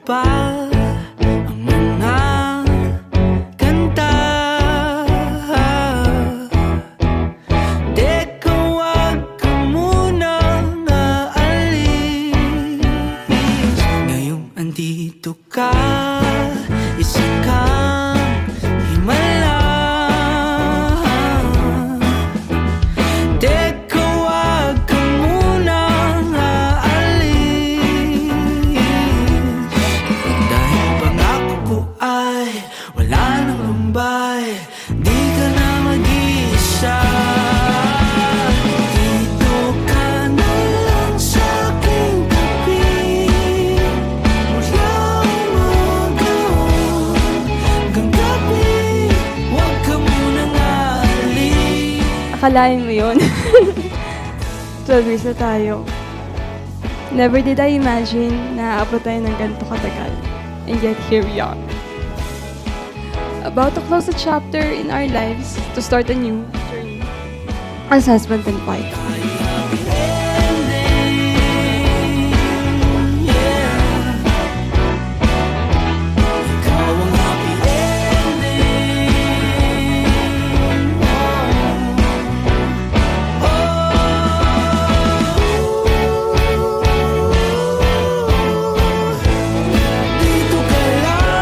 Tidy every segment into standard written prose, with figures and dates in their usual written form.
pa ang mga kanta. Teka, wag ka munang aalis. Ngayong andito ka, isa kang himala. Teka, wag ka munang aalis. Dahil pangako ko ay wala nang lumbay, di ka na mag-iisa. Dito ka na lang sa aking tabi, mula umaga hanggang gabi. Wag ka munang aalis. Akalain mo yun? 12 years na tayo. Never did I imagine na aabot tayo ng ganito katagal. And yet, here we are. About to close a chapter in our lives to start a new journey as husband and wife. Ikaw ang happy ending. Dito ka lang.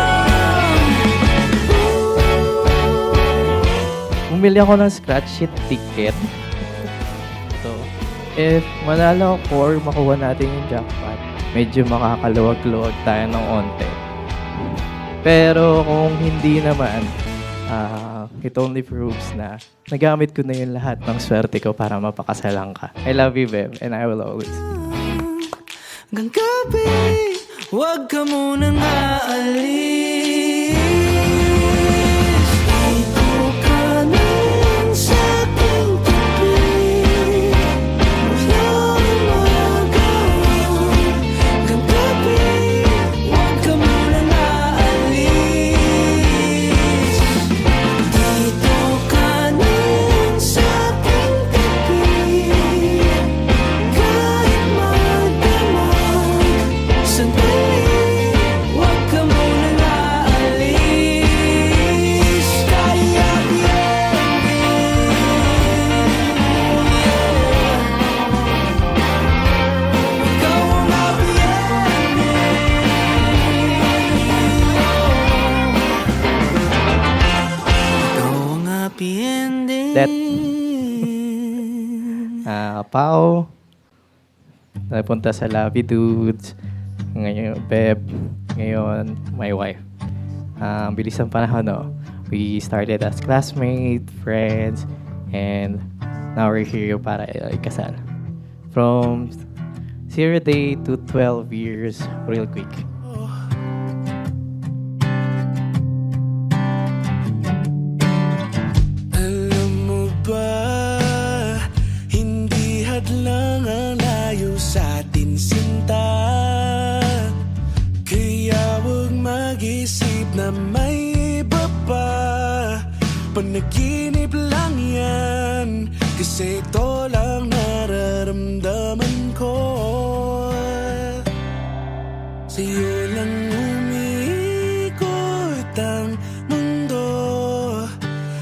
Bumili ako ng scratch sheet ticket. So, if manalo ako or makuha natin yung jackpot, medyo makakaluwag-luwag tayo ng onte. Pero kung hindi naman, it only proves na nagamit ko na yung lahat ng swerte ko para mapakasalan ka. I love you, Beb, and I will always. Hanggang gabi, wag ka munang aalis. Dito ka na lang sa aking tabi, mula umaga hanggang gabi. Wag ka munang aalis. Dito ka na lang sa aking tabi, kahit magdamag sandali. Wag ka munang aalis. Kaya ikaw ang happy ending. Ikaw ang happy ending. That- Pao, napunta sa Lovey Dudes, ngayon Beb, ngayon my wife. Ang bilis ng panahon, no? We started as classmates, friends, and now we're here para ikasal. From 0 day to 12 years, real quick. Alam mo ba, hindi hadlang ang layo sa atin, sinta. Kaya huwag mag-isip na may iba pa. Panaginip lang yan, kasi ito lang nararamdaman ko. Sa'yo lang umiikot ang mundo,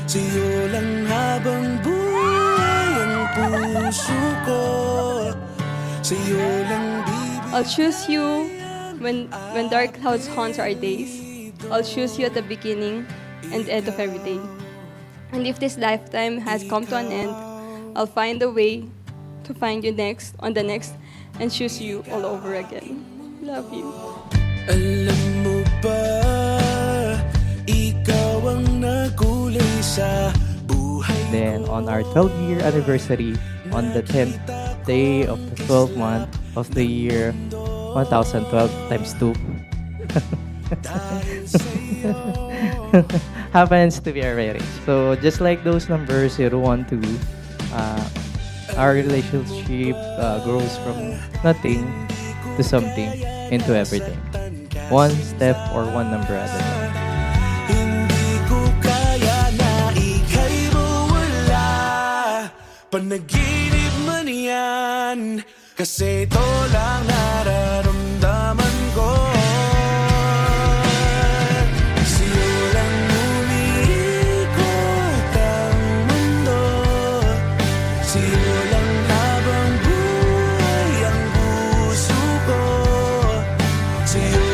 sa'yo lang habang buhay ang puso ko, sa'yo lang bibig. I'll choose you when dark clouds haunt our days. I'll choose you at the beginning and end of every day. And if this lifetime has come to an end, I'll find a way to find you next, on the next, and choose you all over again. Love you. Alam mo ba, ikaw ang nagkulay sa buhay ko. Then on our 12-year anniversary, on the 10th day of the 12th month of the year 1012 times 2, happens to be a marriage. So just like those numbers, 0, 1, 2, our relationship grows from nothing to something into everything. One step or one number at a time. Hindi ko kaya na ika'y mawala. Panaginip man yan, kasi ito lang nararamdaman ko. sa'yo